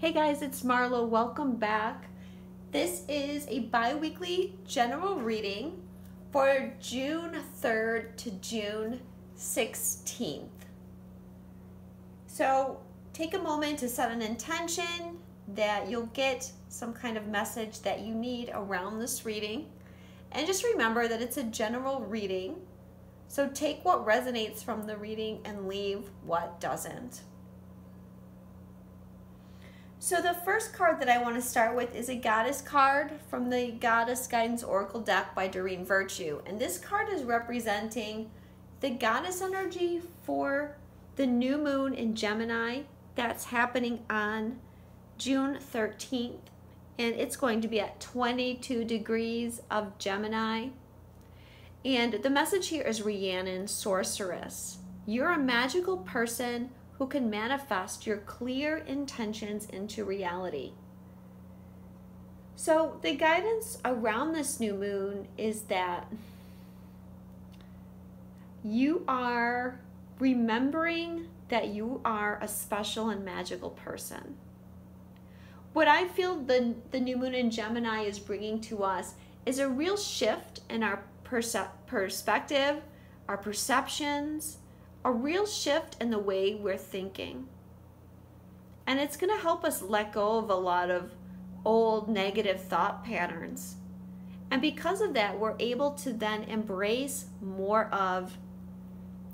Hey guys, it's Marlo. Welcome back. This is a bi-weekly general reading for June 3rd to June 16th. So take a moment to set an intention that you'll get some kind of message that you need around this reading. And just remember that it's a general reading. So take what resonates from the reading and leave what doesn't. So the first card that I want to start with is a Goddess card from the Goddess Guidance Oracle deck by Doreen Virtue. And this card is representing the Goddess energy for the new moon in Gemini that's happening on June 13th. And it's going to be at 22 degrees of Gemini. And the message here is Rhiannon, Sorceress. You're a magical person who can manifest your clear intentions into reality. So the guidance around this new moon is that you are remembering that you are a special and magical person. What I feel the new moon in Gemini is bringing to us is a real shift in our perspective, our perceptions, a real shift in the way we're thinking. And it's going to help us let go of a lot of old negative thought patterns. And because of that, we're able to then embrace more of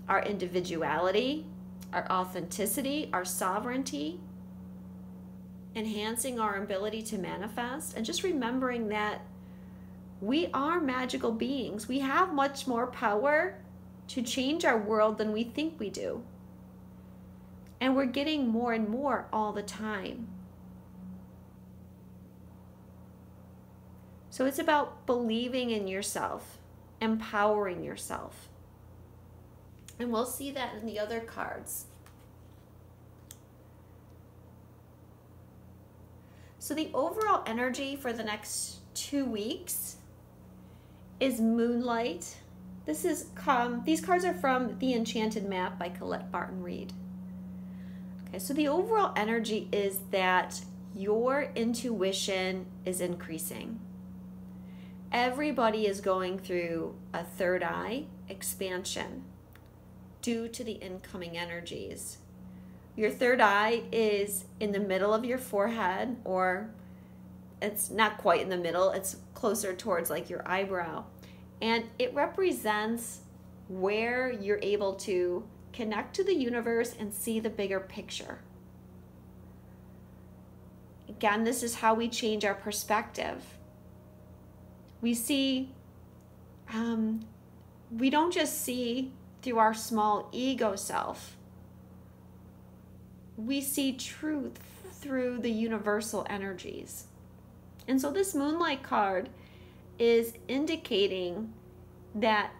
our individuality, our authenticity, our sovereignty, enhancing our ability to manifest, and just remembering that we are magical beings. We have much more power to change our world than we think we do. And we're getting more and more all the time. So it's about believing in yourself, empowering yourself. And we'll see that in the other cards. So the overall energy for the next 2 weeks is Moonlight. These cards are from The Enchanted Map by Colette Barton Reed. Okay, so the overall energy is that your intuition is increasing. Everybody is going through a third eye expansion due to the incoming energies. Your third eye is in the middle of your forehead, or it's not quite in the middle, it's closer towards like your eyebrow. And it represents where you're able to connect to the universe and see the bigger picture. Again, this is how we change our perspective. We see, we don't just see through our small ego self. We see truth through the universal energies. And so this Moonlight card is indicating that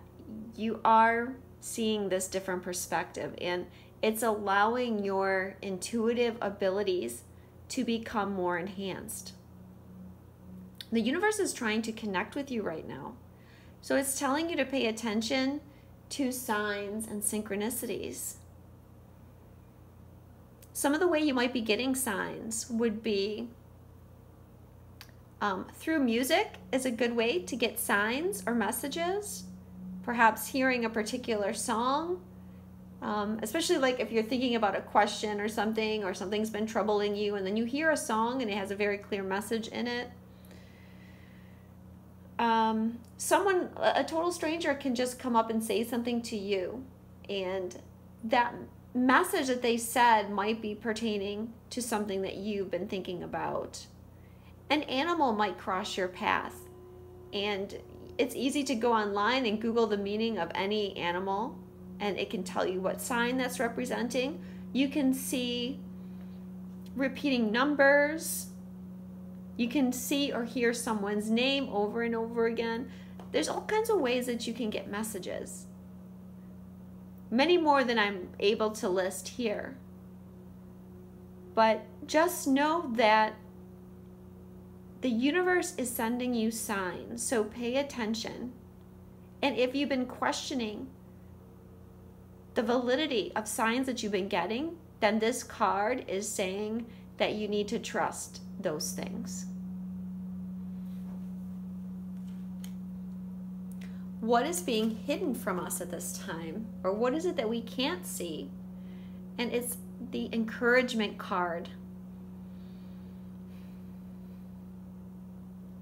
you are seeing this different perspective, and it's allowing your intuitive abilities to become more enhanced. The universe is trying to connect with you right now. So it's telling you to pay attention to signs and synchronicities. Some of the way you might be getting signs would be through music is a good way to get signs or messages. Perhaps hearing a particular song, especially like if you're thinking about a question or something's been troubling you, and then you hear a song and it has a very clear message in it. A total stranger can just come up and say something to you, and that message that they said might be pertaining to something that you've been thinking about. An animal might cross your path, and it's easy to go online and Google the meaning of any animal, and it can tell you what sign that's representing. You can see repeating numbers. You can see or hear someone's name over and over again. There's all kinds of ways that you can get messages. Many more than I'm able to list here. But just know that the universe is sending you signs, so pay attention. And if you've been questioning the validity of signs that you've been getting, then this card is saying that you need to trust those things. What is being hidden from us at this time? Or what is it that we can't see? And it's the encouragement card.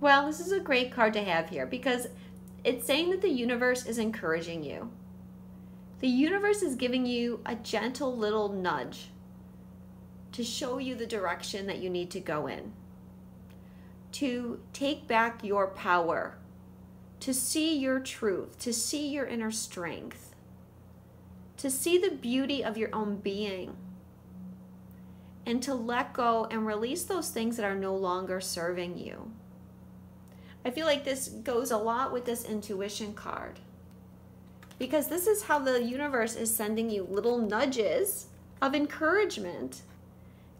Well, this is a great card to have here because it's saying that the universe is encouraging you. The universe is giving you a gentle little nudge to show you the direction that you need to go in, to take back your power, to see your truth, to see your inner strength, to see the beauty of your own being, and to let go and release those things that are no longer serving you. I feel like this goes a lot with this intuition card, because this is how the universe is sending you little nudges of encouragement.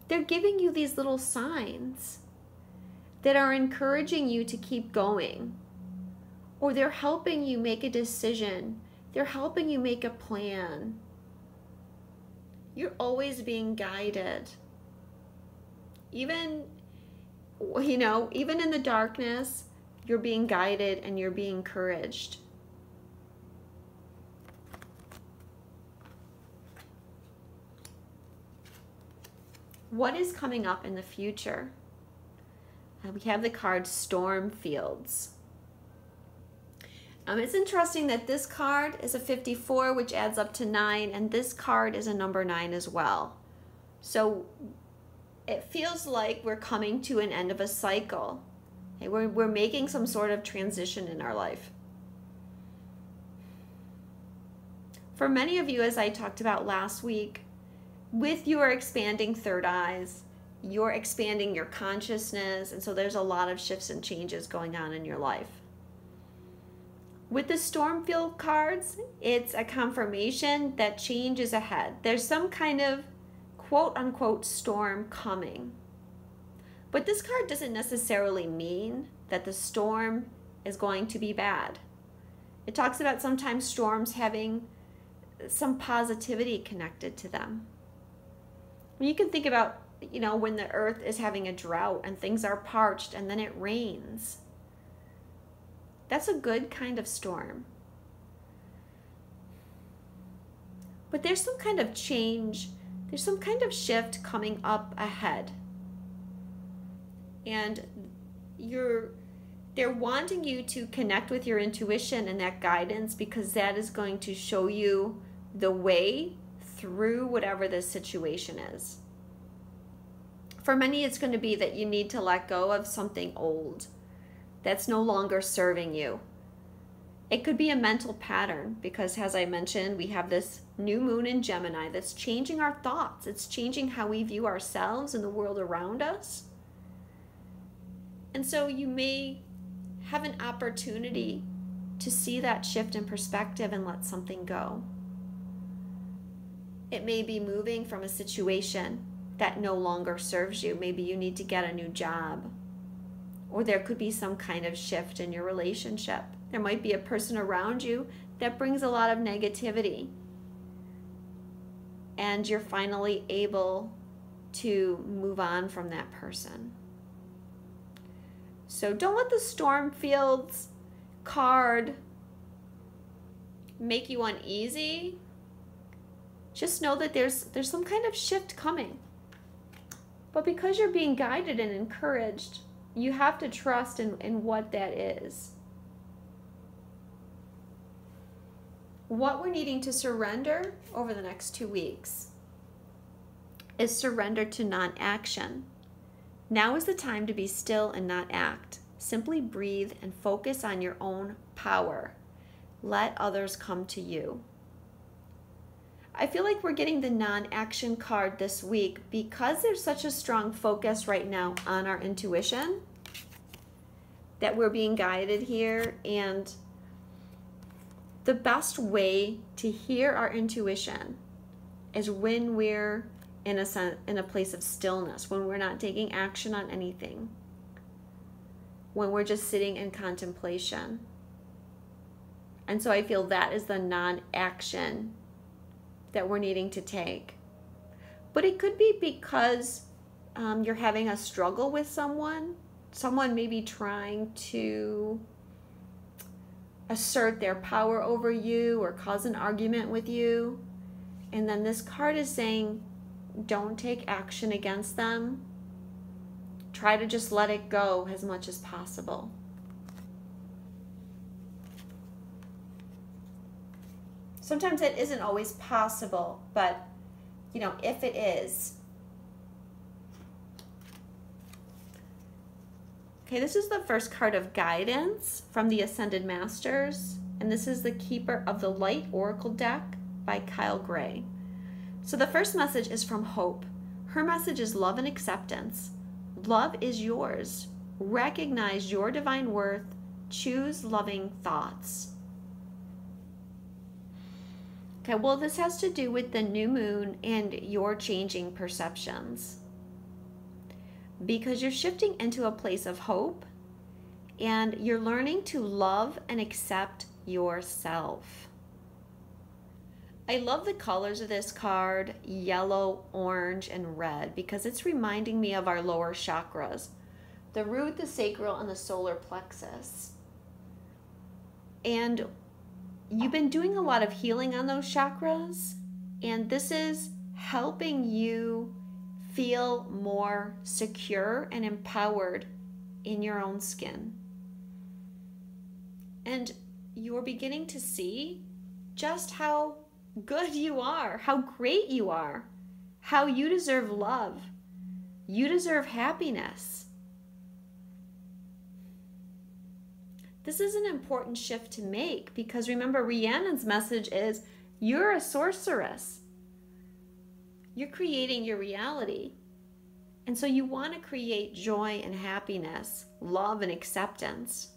They're giving you these little signs that are encouraging you to keep going, or they're helping you make a decision. They're helping you make a plan. You're always being guided. Even in the darkness, you're being guided and you're being encouraged. What is coming up in the future? We have the card Storm Fields. It's interesting that this card is a 54, which adds up to 9, and this card is a number 9 as well. So it feels like we're coming to an end of a cycle. Okay, we're making some sort of transition in our life. For many of you, as I talked about last week, with your expanding third eyes, you're expanding your consciousness, and so there's a lot of shifts and changes going on in your life. With the Stormfield cards, it's a confirmation that change is ahead. There's some kind of quote-unquote storm coming. But this card doesn't necessarily mean that the storm is going to be bad. It talks about sometimes storms having some positivity connected to them. You can think about, when the earth is having a drought and things are parched and then it rains. That's a good kind of storm. But there's some kind of change, there's some kind of shift coming up ahead. And they're wanting you to connect with your intuition and that guidance, because that is going to show you the way through whatever this situation is. For many, it's going to be that you need to let go of something old that's no longer serving you. It could be a mental pattern, because as I mentioned, we have this new moon in Gemini that's changing our thoughts. It's changing how we view ourselves and the world around us. And so you may have an opportunity to see that shift in perspective and let something go. It may be moving from a situation that no longer serves you. Maybe you need to get a new job. Or there could be some kind of shift in your relationship. There might be a person around you that brings a lot of negativity. And you're finally able to move on from that person. So don't let the Stormfields card make you uneasy. Just know that there's some kind of shift coming. But because you're being guided and encouraged, you have to trust in what that is. What we're needing to surrender over the next 2 weeks is surrender to non-action. Now is the time to be still and not act. Simply breathe and focus on your own power. Let others come to you. I feel like we're getting the non-action card this week because there's such a strong focus right now on our intuition, that we're being guided here. And the best way to hear our intuition is when we're in a place of stillness, when we're not taking action on anything, when we're just sitting in contemplation. And so I feel that is the non-action that we're needing to take. But it could be because you're having a struggle with someone may be trying to assert their power over you or cause an argument with you. And then this card is saying, don't take action against them. Try to just let it go as much as possible. Sometimes it isn't always possible, but, you know, if it is. Okay, this is the first card of guidance from the Ascended Masters, and this is the Keeper of the Light Oracle deck by Kyle Gray. So the first message is from Hope. Her message is love and acceptance. Love is yours. Recognize your divine worth. Choose loving thoughts. Okay, well, this has to do with the new moon and your changing perceptions. Because you're shifting into a place of hope and you're learning to love and accept yourself. I love the colors of this card, yellow, orange, and red, because it's reminding me of our lower chakras, the root, the sacral, and the solar plexus. And you've been doing a lot of healing on those chakras, and this is helping you feel more secure and empowered in your own skin. And you're beginning to see just how good you are, how great you are, how you deserve love. You deserve happiness. This is an important shift to make because remember, Rhiannon's message is you're a sorceress. You're creating your reality. And so you want to create joy and happiness, love and acceptance.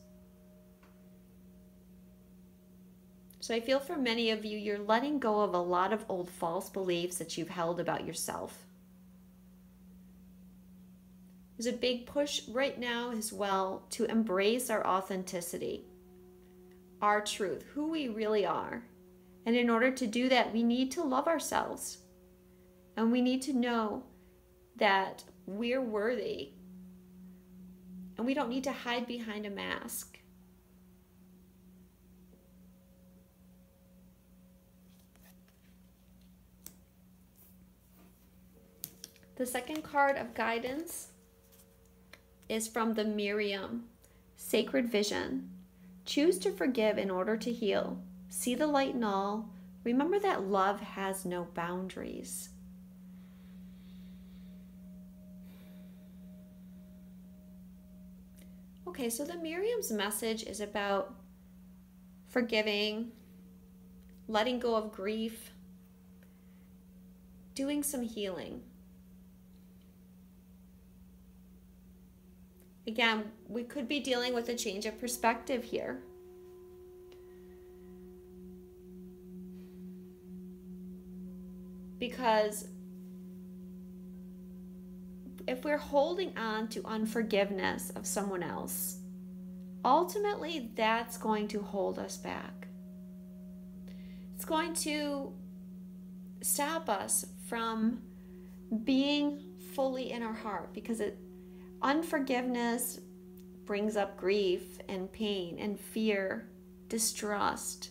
So I feel for many of you, you're letting go of a lot of old false beliefs that you've held about yourself. There's a big push right now as well to embrace our authenticity, our truth, who we really are. And in order to do that, we need to love ourselves. And we need to know that we're worthy. And we don't need to hide behind a mask. The second card of guidance is from the Miriam, Sacred Vision. Choose to forgive in order to heal. See the light in all. Remember that love has no boundaries. Okay, so the Miriam's message is about forgiving, letting go of grief, doing some healing. Again, we could be dealing with a change of perspective here. Because if we're holding on to unforgiveness of someone else, ultimately that's going to hold us back. It's going to stop us from being fully in our heart because unforgiveness brings up grief and pain and fear, distrust.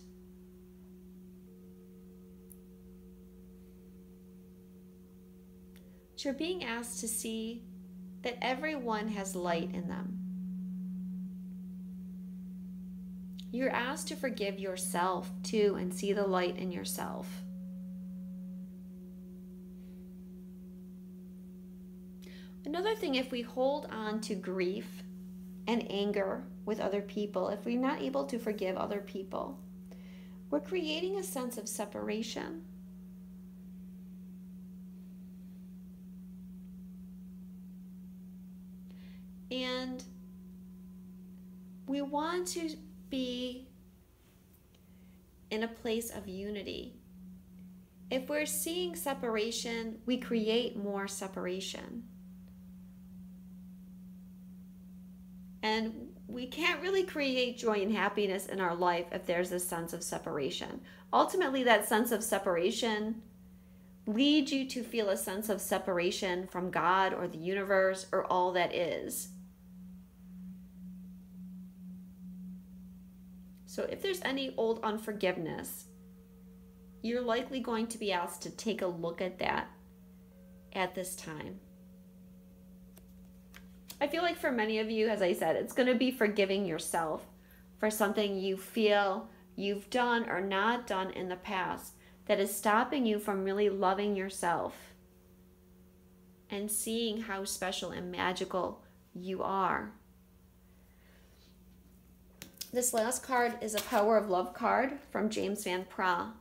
But you're being asked to see that everyone has light in them. You're asked to forgive yourself too and see the light in yourself. Another thing, if we hold on to grief and anger with other people, if we're not able to forgive other people, we're creating a sense of separation. And we want to be in a place of unity. If we're seeing separation, we create more separation. And we can't really create joy and happiness in our life if there's a sense of separation. Ultimately, that sense of separation lead you to feel a sense of separation from God or the universe or all that is. So if there's any old unforgiveness, you're likely going to be asked to take a look at that at this time. I feel like for many of you, as I said, it's going to be forgiving yourself for something you feel you've done or not done in the past that is stopping you from really loving yourself and seeing how special and magical you are. This last card is a Power of Love card from James Van Praagh,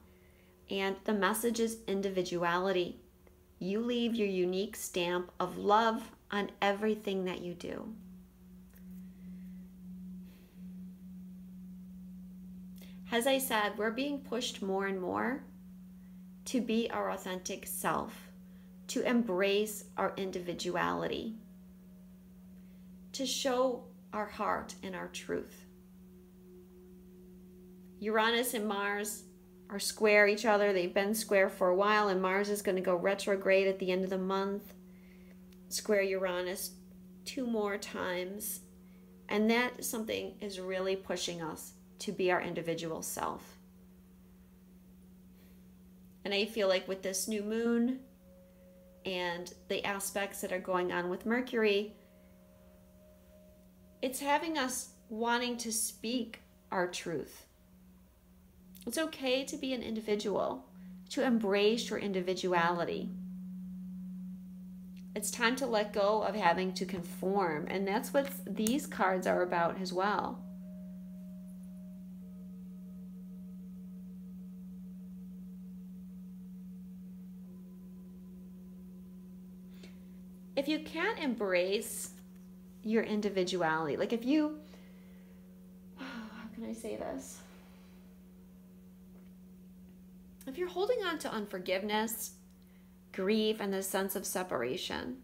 and the message is individuality. You leave your unique stamp of love on everything that you do. As I said, we're being pushed more and more to be our authentic self, to embrace our individuality, to show our heart and our truth. Uranus and Mars are square each other. They've been square for a while, and Mars is going to go retrograde at the end of the month. Square Uranus 2 more times. And that something is really pushing us to be our individual self. And I feel like with this new moon and the aspects that are going on with Mercury, it's having us wanting to speak our truth. It's okay to be an individual, to embrace your individuality. It's time to let go of having to conform, and that's what these cards are about as well. If you can't embrace your individuality, like if you, how can I say this? If you're holding on to unforgiveness, grief, and the sense of separation,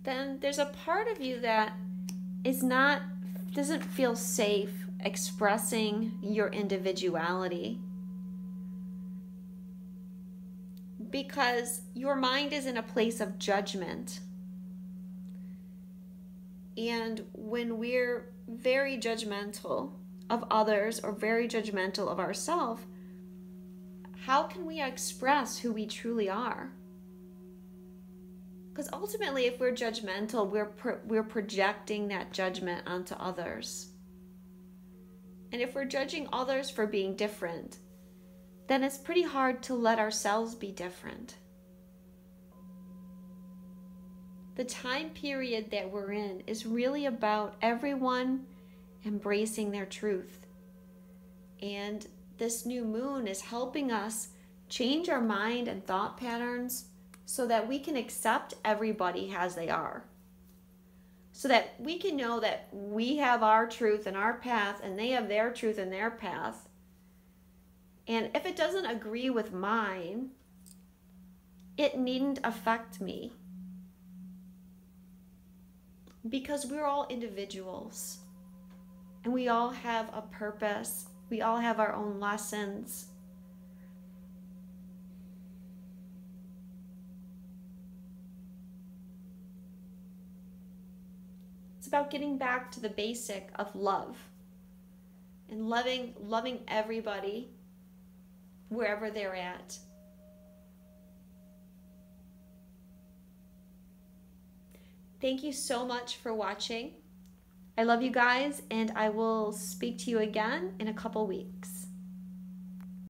then there's a part of you that doesn't feel safe expressing your individuality, because your mind is in a place of judgment. And when we're very judgmental of others or very judgmental of ourselves, how can we express who we truly are? Because ultimately, if we're judgmental, we're projecting that judgment onto others. And if we're judging others for being different, then it's pretty hard to let ourselves be different. The time period that we're in is really about everyone embracing their truth. And this new moon is helping us change our mind and thought patterns so that we can accept everybody as they are. So that we can know that we have our truth and our path, and they have their truth and their path. And if it doesn't agree with mine, it needn't affect me. Because we're all individuals. And we all have a purpose. We all have our own lessons. It's about getting back to the basic of love. And loving everybody wherever they're at. Thank you so much for watching. I love you guys, and I will speak to you again in a couple weeks.